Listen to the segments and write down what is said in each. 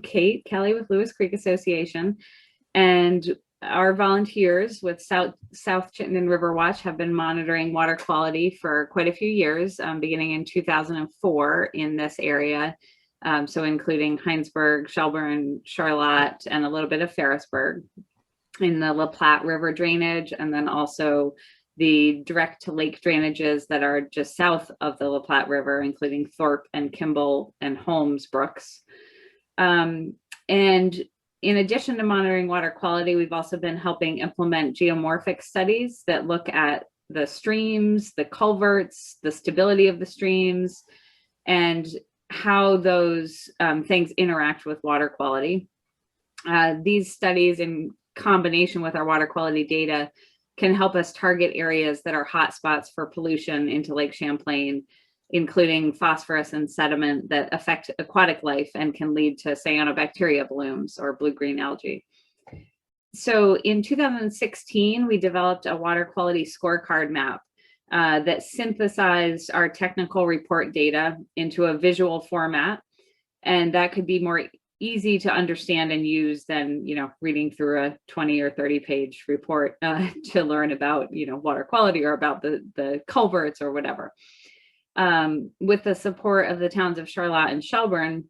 Kate Kelly with Lewis Creek Association, and our volunteers with South Chittenden River Watch have been monitoring water quality for quite a few years, beginning in 2004 in this area. So including Heinsberg, Shelburne, Charlotte, and a little bit of Ferrisburg in the La Platte River drainage, and then also the direct to lake drainages that are just south of the La Platte River, including Thorpe and Kimball and Holmes Brooks. And in addition to monitoring water quality, we've also been helping implement geomorphic studies that look at the streams, the culverts, the stability of the streams, and how those things interact with water quality. These studies, in combination with our water quality data, can help us target areas that are hotspots for pollution into Lake Champlain, including phosphorus and sediment that affect aquatic life and can lead to cyanobacteria blooms or blue-green algae. So in 2016, we developed a water quality scorecard map that synthesized our technical report data into a visual format. And that could be more easy to understand and use than, reading through a 20 or 30 page report to learn about, water quality or about the culverts or whatever. With the support of the towns of Charlotte and Shelburne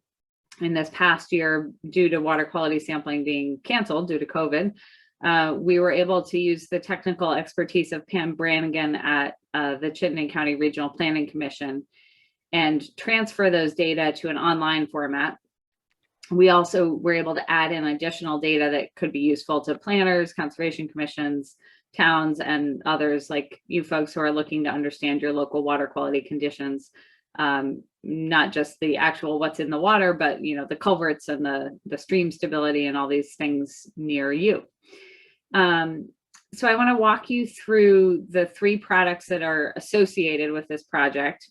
in this past year, due to water quality sampling being canceled due to COVID, we were able to use the technical expertise of Pam Brannigan at the Chittenden County Regional Planning Commission and transfer those data to an online format. We also were able to add in additional data that could be useful to planners, conservation commissions, towns, and others like you folks who are looking to understand your local water quality conditions, not just the actual what's in the water, but the culverts and the stream stability and all these things near you. So I want to walk you through the 3 products that are associated with this project.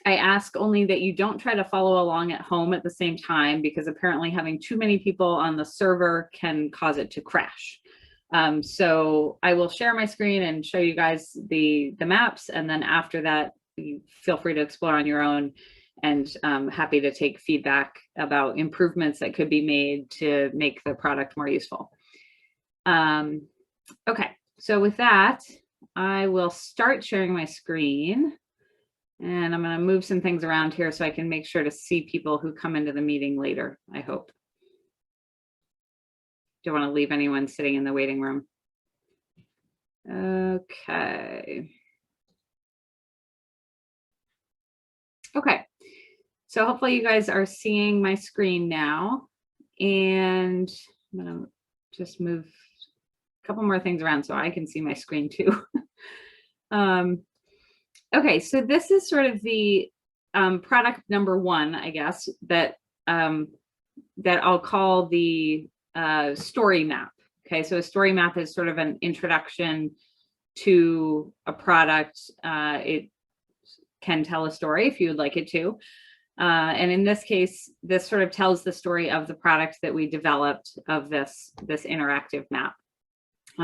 I ask only that you don't try to follow along at home at the same time, because apparently having too many people on the server can cause it to crash. So I will share my screen and show you guys the maps, and then after that, you feel free to explore on your own, and I'm happy to take feedback about improvements that could be made to make the product more useful. Okay, so with that, I will start sharing my screen. And I'm going to move some things around here so I can make sure to see people who come into the meeting later, I hope. Don't want to leave anyone sitting in the waiting room. Okay. Okay. So hopefully you guys are seeing my screen now. And I'm going to just move a couple more things around so I can see my screen too. Okay, so this is sort of the product number 1, I guess, that I'll call the story map. Okay, so a story map is sort of an introduction to a product. It can tell a story if you would like it to. And in this case, this sort of tells the story of the product that we developed of this interactive map.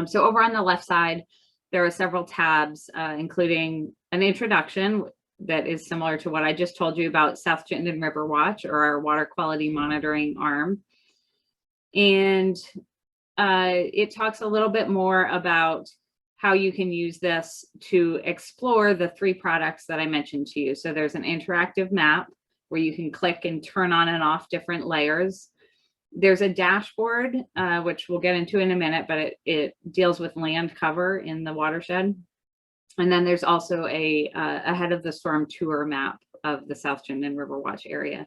So over on the left side, there are several tabs, including an introduction that is similar to what I just told you about South Chittenden River Watch, or our water quality monitoring arm. And it talks a little bit more about how you can use this to explore the 3 products that I mentioned to you. So there's an interactive map where you can click and turn on and off different layers. There's a dashboard, which we'll get into in a minute, but it deals with land cover in the watershed. And then there's also a ahead of the storm tour map of the South Chittenden River Watch area.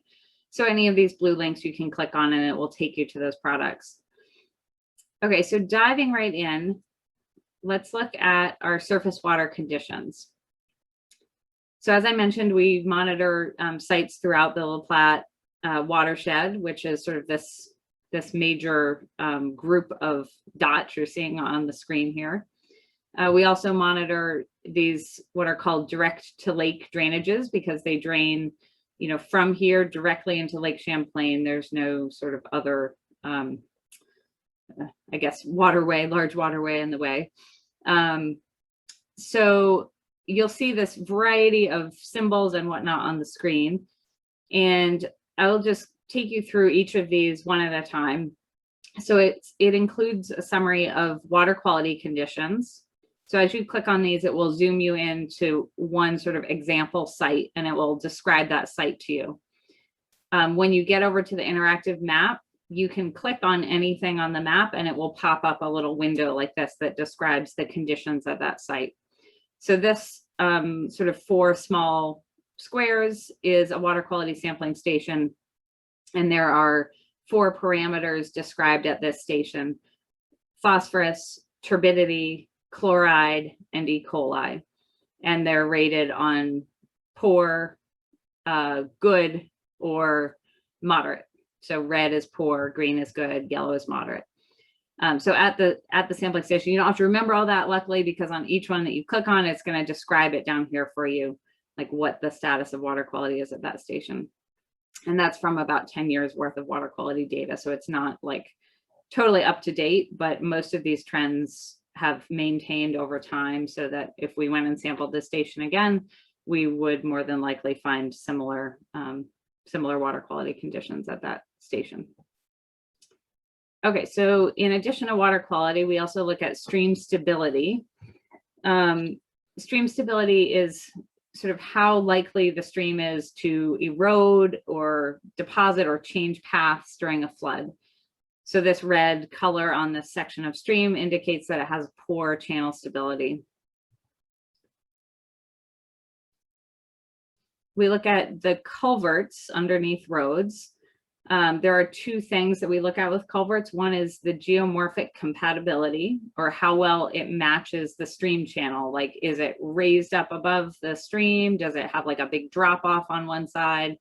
So any of these blue links you can click on and it will take you to those products. Okay, so diving right in, let's look at our surface water conditions. So as I mentioned, we monitor sites throughout the La Platte watershed, which is sort of this major group of dots you're seeing on the screen here. We also monitor these what are called direct to lake drainages, because they drain, from here directly into Lake Champlain. There's no sort of other, I guess, large waterway in the way. So you'll see this variety of symbols and whatnot on the screen. And I'll just take you through each of these one at a time. So it includes a summary of water quality conditions. So as you click on these, it will zoom you into one sort of example site, and it will describe that site to you. When you get over to the interactive map, you can click on anything on the map and it will pop up a little window like this that describes the conditions of that site. So this sort of 4 small squares is a water quality sampling station, and there are 4 parameters described at this station: phosphorus, turbidity, chloride, and E. coli. And they're rated on poor, good, or moderate. So red is poor, green is good, yellow is moderate. So at the sampling station, you don't have to remember all that, luckily, because on each one that you click on, it's going to describe it down here for you, like what the status of water quality is at that station. And that's from about 10 years worth of water quality data. So it's not like totally up to date, but most of these trends have maintained over time, so that if we went and sampled this station again, we would more than likely find similar water quality conditions at that station. Okay, so in addition to water quality, we also look at stream stability. Stream stability is sort of how likely the stream is to erode or deposit or change paths during a flood. So this red color on this section of stream indicates that it has poor channel stability. We look at the culverts underneath roads. There are 2 things that we look at with culverts. One is the geomorphic compatibility, or how well it matches the stream channel. Like, is it raised up above the stream? Does it have like a big drop off on one side?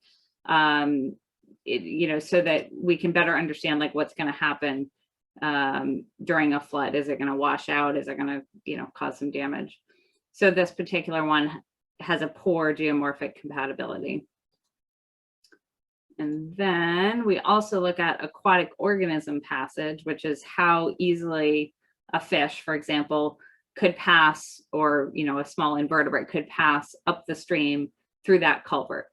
So that we can better understand like what's going to happen during a flood. Is it going to wash out? Is it going to, cause some damage? So this particular one has a poor geomorphic compatibility. And then we also look at aquatic organism passage, which is how easily a fish, for example, could pass, or, a small invertebrate could pass up the stream through that culvert.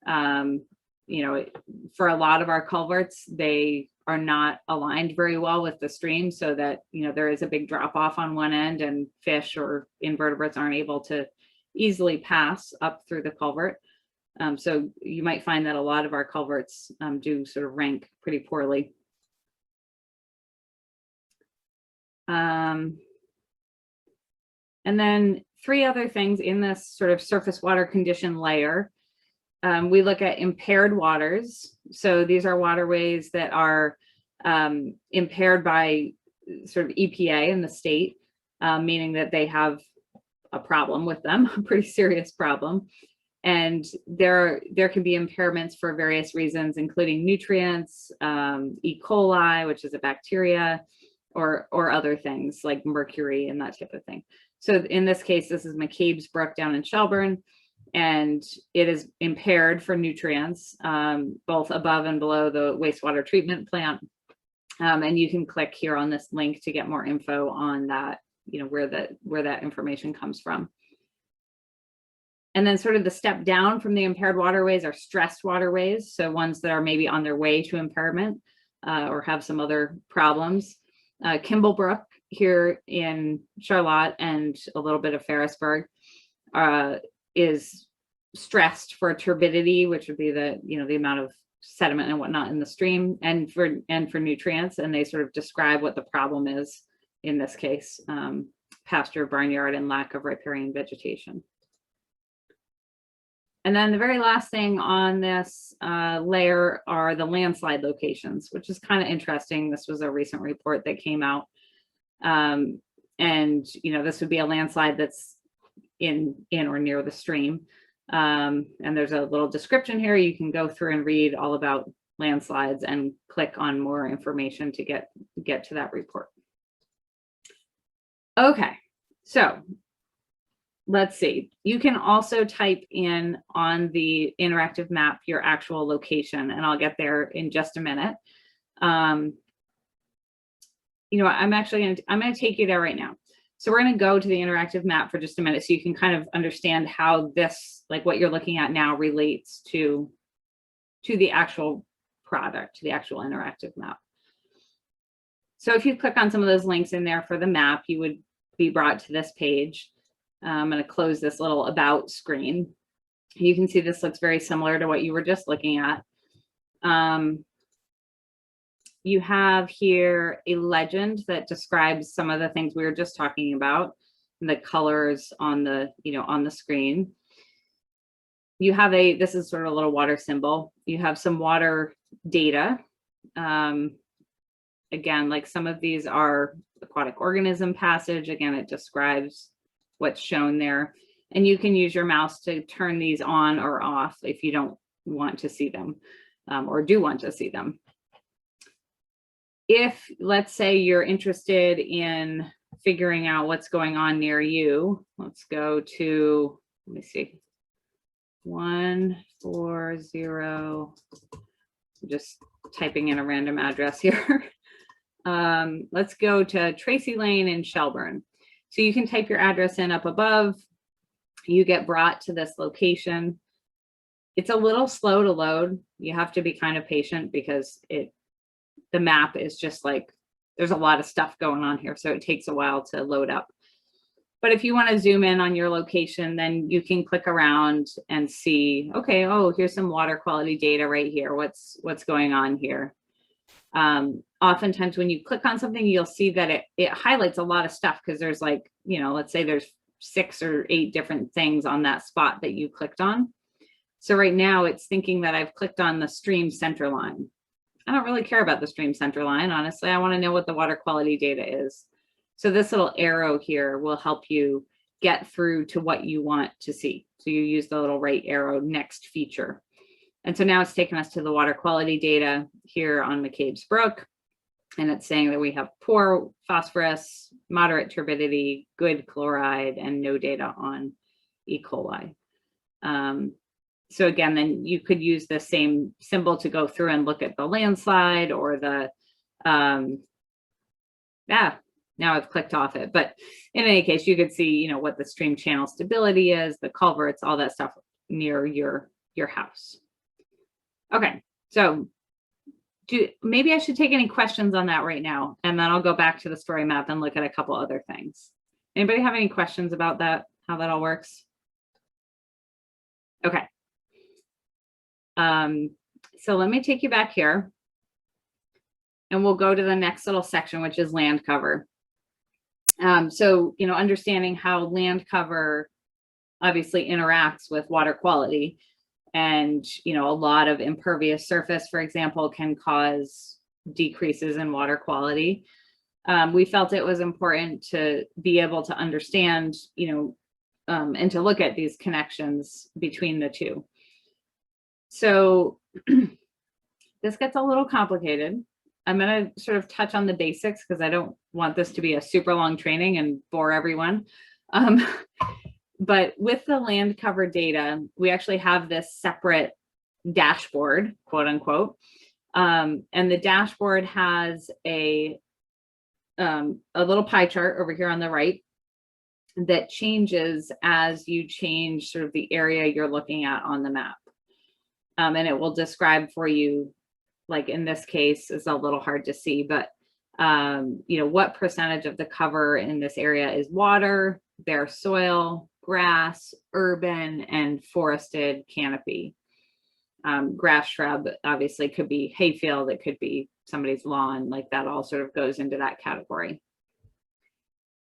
For a lot of our culverts, they are not aligned very well with the stream, so that, there is a big drop off on one end, and fish or invertebrates aren't able to easily pass up through the culvert. So you might find that a lot of our culverts do sort of rank pretty poorly. And then 3 other things in this sort of surface water condition layer. We look at impaired waters. So these are waterways that are impaired by sort of EPA in the state, meaning that they have a problem with them, a pretty serious problem. And there can be impairments for various reasons, including nutrients, E. coli, which is a bacteria, or other things like mercury and that type of thing. So in this case, this is McCabe's Brook down in Shelburne, and it is impaired for nutrients, both above and below the wastewater treatment plant. And you can click here on this link to get more info on that, where that information comes from. And then sort of the step down from the impaired waterways are stressed waterways. So ones that are maybe on their way to impairment or have some other problems. Kimball Brook here in Charlotte and a little bit of Ferrisburg is stressed for turbidity, which would be the amount of sediment and whatnot in the stream, and for nutrients. And they sort of describe what the problem is in this case: pasture, barnyard, and lack of riparian vegetation. And then the very last thing on this layer are the landslide locations, which is kind of interesting. This was a recent report that came out. And, this would be a landslide that's in or near the stream. And there's a little description here. You can go through and read all about landslides and click on more information to get to that report. Okay, so let's see. You can also type in on the interactive map your actual location, and I'll get there in just a minute. I'm going to take you there right now. So we're going to go to the interactive map for just a minute so you can kind of understand how this, like what you're looking at now, relates to the actual product, the actual interactive map. So if you click on some of those links in there for the map, you would be brought to this page. I'm going to close this little about screen. You can see this looks very similar to what you were just looking at. You have here a legend that describes some of the things we were just talking about, the colors on the, on the screen. You have this is sort of a little water symbol. You have some water data. Again, like some of these are aquatic organism passage. Again, it describes what's shown there. And you can use your mouse to turn these on or off if you don't want to see them or do want to see them. If, let's say, you're interested in figuring out what's going on near you, let's go to, let me see, 140, I'm just typing in a random address here. Let's go to Tracy Lane in Shelburne. So you can type your address in up above. You get brought to this location. It's a little slow to load. You have to be kind of patient because the map is just like, there's a lot of stuff going on here. So it takes a while to load up. But if you want to zoom in on your location, then you can click around and see, okay, oh, here's some water quality data right here. What's going on here? Oftentimes when you click on something, you'll see that it highlights a lot of stuff because there's like, let's say there's 6 or 8 different things on that spot that you clicked on. So right now it's thinking that I've clicked on the stream center line. I don't really care about the stream center line. Honestly, I want to know what the water quality data is. So this little arrow here will help you get through to what you want to see. So you use the little right arrow, next feature. And so now it's taken us to the water quality data here on McCabe's Brook. And it's saying that we have poor phosphorus, moderate turbidity, good chloride, and no data on E. coli. So again, then you could use the same symbol to go through and look at the landslide or the, now I've clicked off it. But in any case, you could see, what the stream channel stability is, the culverts, all that stuff near your house. Okay, so maybe I should take any questions on that right now, and then I'll go back to the story map and look at a couple other things. Anybody have any questions about that, how that all works? Okay. So let me take you back here and we'll go to the next little section, which is land cover. So, understanding how land cover obviously interacts with water quality. And, a lot of impervious surface, for example, can cause decreases in water quality. We felt it was important to be able to understand, and to look at these connections between the two. So this gets a little complicated. I'm going to sort of touch on the basics because I don't want this to be a super long training and bore everyone. But with the land cover data, we actually have this separate dashboard, quote unquote. And the dashboard has a little pie chart over here on the right that changes as you change sort of the area you're looking at on the map. And it will describe for you, like in this case, it's a little hard to see, but what percentage of the cover in this area is water, bare soil, grass, urban, and forested canopy. Grass shrub obviously could be hayfield, it could be somebody's lawn, like that all sort of goes into that category.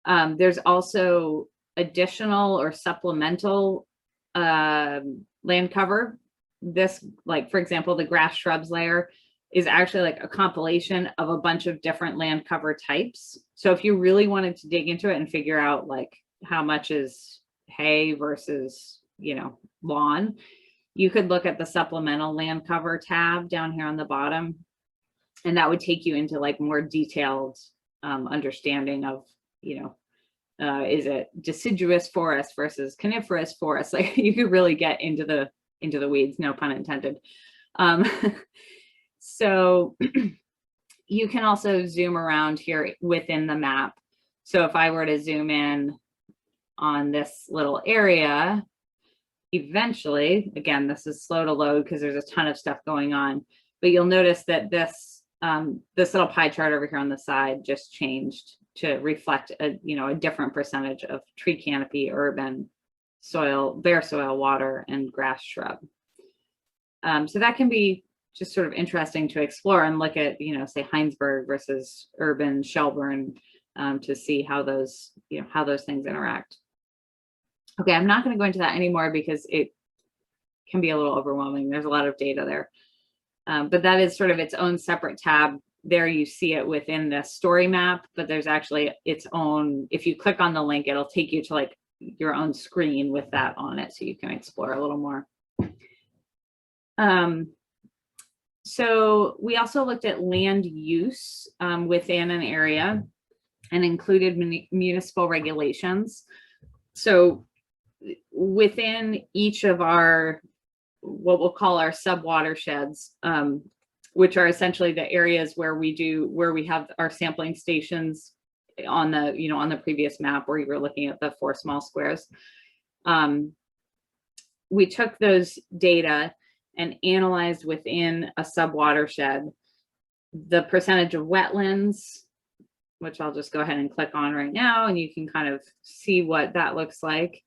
There's also additional or supplemental land cover. This, like, for example, the grass shrubs layer is actually like a compilation of a bunch of different land cover types. So if you really wanted to dig into it and figure out like how much is hay versus, lawn, you could look at the supplemental land cover tab down here on the bottom. And that would take you into like more detailed understanding of, is it deciduous forest versus coniferous forest? Like you could really get into the weeds, no pun intended. So you can also zoom around here within the map. So if I were to zoom in on this little area, eventually, again, this is slow to load because there's a ton of stuff going on, but you'll notice that this little pie chart over here on the side just changed to reflect a different percentage of tree canopy, urban, soil, bare soil, water, and grass shrub. So that can be just sort of interesting to explore and look at, say Heinsberg versus urban Shelburne, to see how those things interact. Okay, I'm not going to go into that anymore because it can be a little overwhelming. There's a lot of data there. But that is sort of its own separate tab. There you see it within the story map, but there's actually its own, if you click on the link, it'll take you to like your own screen with that on it, so you can explore a little more. So we also looked at land use within an area and included municipal regulations. So within each of our, what we'll call our sub watersheds, which are essentially the areas where we have our sampling stations on the, on the previous map where you were looking at the 4 small squares. We took those data and analyzed within a sub watershed the percentage of wetlands, which I'll just go ahead and click on right now, and you can kind of see what that looks like.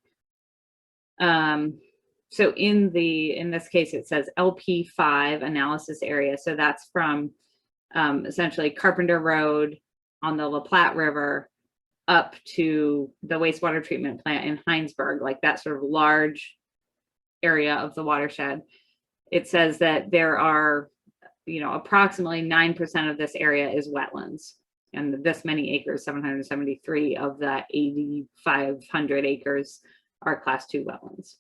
So in this case, it says LP5 analysis area. So that's from essentially Carpenter Road on the La Platte River up to the wastewater treatment plant in Heinsberg, like that sort of large area of the watershed. It says that there are, approximately 9% of this area is wetlands, and this many acres, 773 of that 8,500 acres are class 2 wetlands.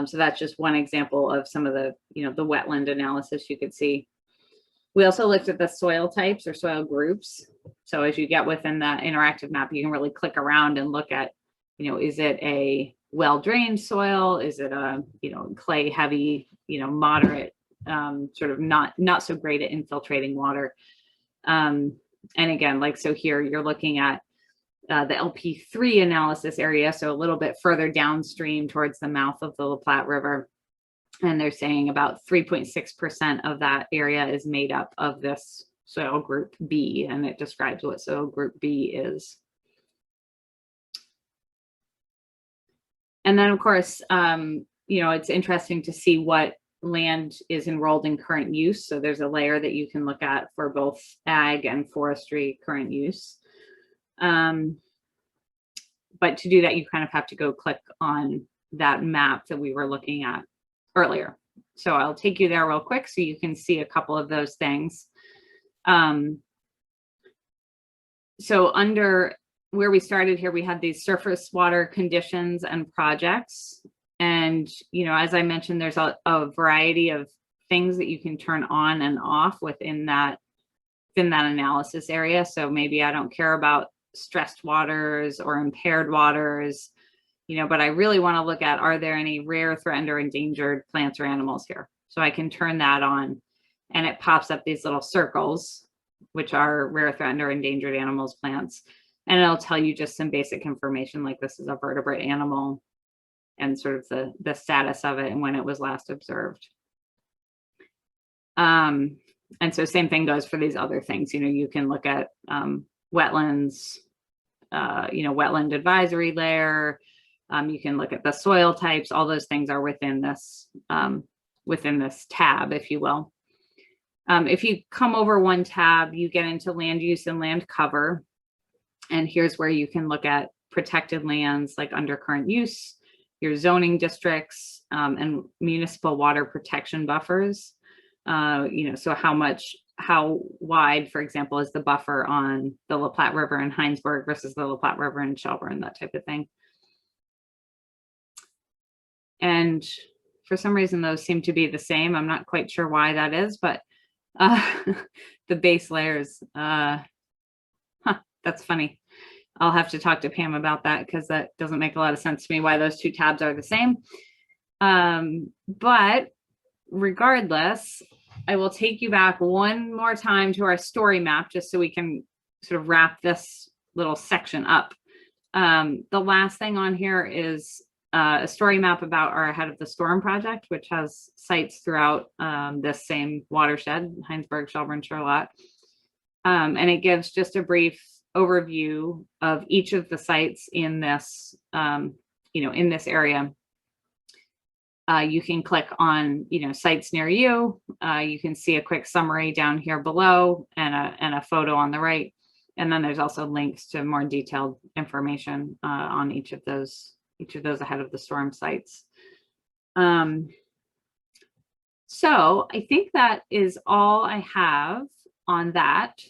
So that's just one example of some of the, the wetland analysis you could see. We also looked at the soil types or soil groups. So as you get within that interactive map, you can really click around and look at, is it a well-drained soil? Is it a, clay heavy, moderate, sort of not so great at infiltrating water? And again, like, so here you're looking at the LP3 analysis area, so a little bit further downstream towards the mouth of the La Platte River. And they're saying about 3.6% of that area is made up of this soil group B, and it describes what soil group B is. And then, of course, it's interesting to see what land is enrolled in current use. So there's a layer that you can look at for both ag and forestry current use. But to do that, you kind of have to go click on that map that we were looking at earlier. So I'll take you there real quick so you can see a couple of those things. So under where we started here, we had these surface water conditions and projects. And, as I mentioned, there's a variety of things that you can turn on and off within that analysis area. So maybe I don't care about stressed waters or impaired waters, but I really want to look at, are there any rare, threatened, or endangered plants or animals here? So I can turn that on, and it pops up these little circles, which are rare, threatened, or endangered animals, plants. And it'll tell you just some basic information, like this is a vertebrate animal and sort of the status of it and when it was last observed. And so same thing goes for these other things. You can look at wetlands, wetland advisory layer. You can look at the soil types. All those things are within this tab, if you will. If you come over one tab, you get into land use and land cover. And here's where you can look at protected lands, like under current use, your zoning districts, and municipal water protection buffers. So how wide, for example, is the buffer on the La Platte River in Heinsberg versus the La Platte River in Shelburne, that type of thing. And for some reason, those seem to be the same. I'm not quite sure why that is, but the base layers, that's funny. I'll have to talk to Pam about that because that doesn't make a lot of sense to me why those two tabs are the same. But regardless, I will take you back one more time to our story map just so we can sort of wrap this little section up. The last thing on here is a story map about our Ahead of the Storm project, which has sites throughout this same watershed, Heinsberg, Shelburne, Charlotte. And it gives just a brief overview of each of the sites in this, in this area. You can click on, sites near you. You can see a quick summary down here below and a photo on the right. And then there's also links to more detailed information on each of those Ahead of the Storm sites. So I think that is all I have on that.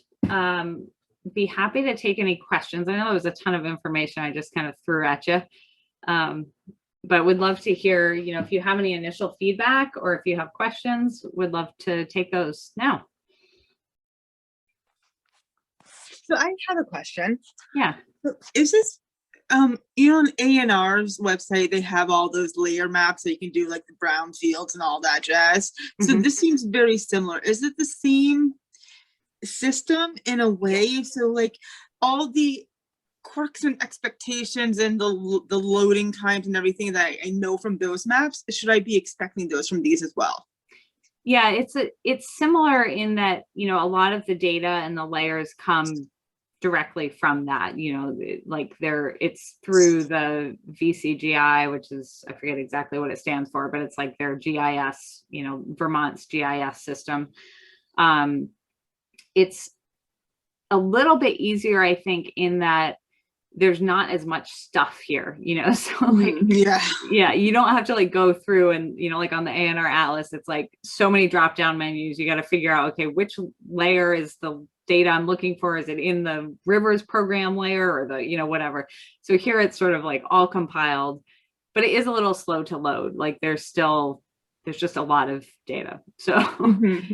Be happy to take any questions. I know it was a ton of information I just kind of threw at you. But would love to hear, if you have any initial feedback or if you have questions, would love to take those now. So I have a question. Yeah. Is this, on A&R's website, they have all those layer maps that you can do, like the brown fields and all that jazz. So this seems very similar. Is it the same system in a way? So like all the quirks and expectations and the loading times and everything that I know from those maps, should I be expecting those from these as well? Yeah, it's similar in that, a lot of the data and the layers come directly from that, it's through the VCGI, which is, I forget exactly what it stands for, but it's like their GIS, Vermont's GIS system. It's a little bit easier, I think, in that there's not as much stuff here, so like, yeah, you don't have to like go through and, like on the A&R Atlas, it's like so many drop down menus. You got to figure out, okay, which layer is the data I'm looking for? Is it in the rivers program layer or the, whatever. So here it's sort of like all compiled, but it is a little slow to load. Like there's just a lot of data. So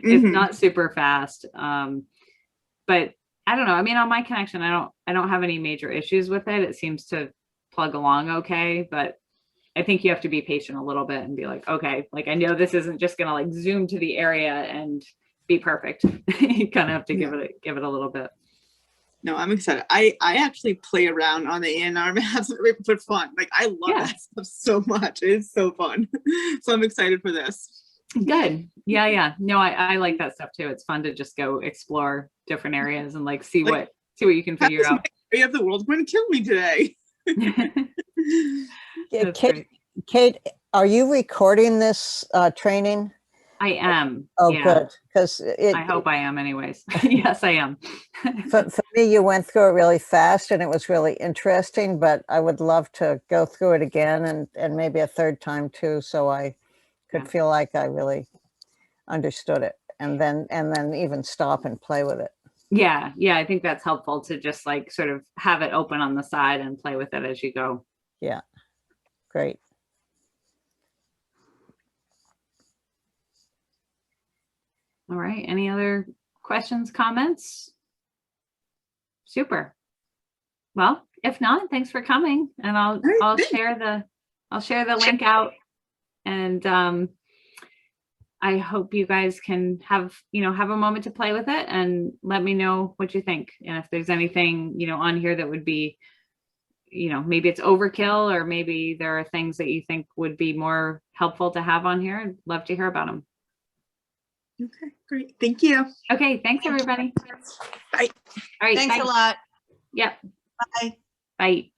it's not super fast. But I don't know. I mean, on my connection, I don't have any major issues with it. It seems to plug along okay, but I think you have to be patient a little bit and be like, okay, like I know this isn't just gonna like zoom to the area and be perfect. You kind of have to give it a little bit. No, I'm excited. I actually play around on the A&R maps for fun. Like I love that stuff so much. It's so fun. So I'm excited for this. Good. Yeah. No, I like that stuff too. It's fun to just go explore different areas and like see what you can figure out. Area of the world's going to kill me today. Yeah, Kate, are you recording this training? I am. Oh, yeah. Good. Because I hope I am anyways. Yes, I am. For me, you went through it really fast and it was really interesting, but I would love to go through it again and maybe a third time too, so I could feel like I really understood it and then even stop and play with it. Yeah. I think that's helpful to just like sort of have it open on the side and play with it as you go. Yeah. Great. All right. Any other questions, comments? Super. Well, if not, thanks for coming, and I'll share the link out, and I hope you guys can have a moment to play with it and let me know what you think, and if there's anything on here that would be maybe it's overkill, or maybe there are things that you think would be more helpful to have on here. I'd love to hear about them. Okay, great. Thank you. Okay, thanks everybody. Bye. All right. Thanks bye. a lot. Yep. Bye. Bye.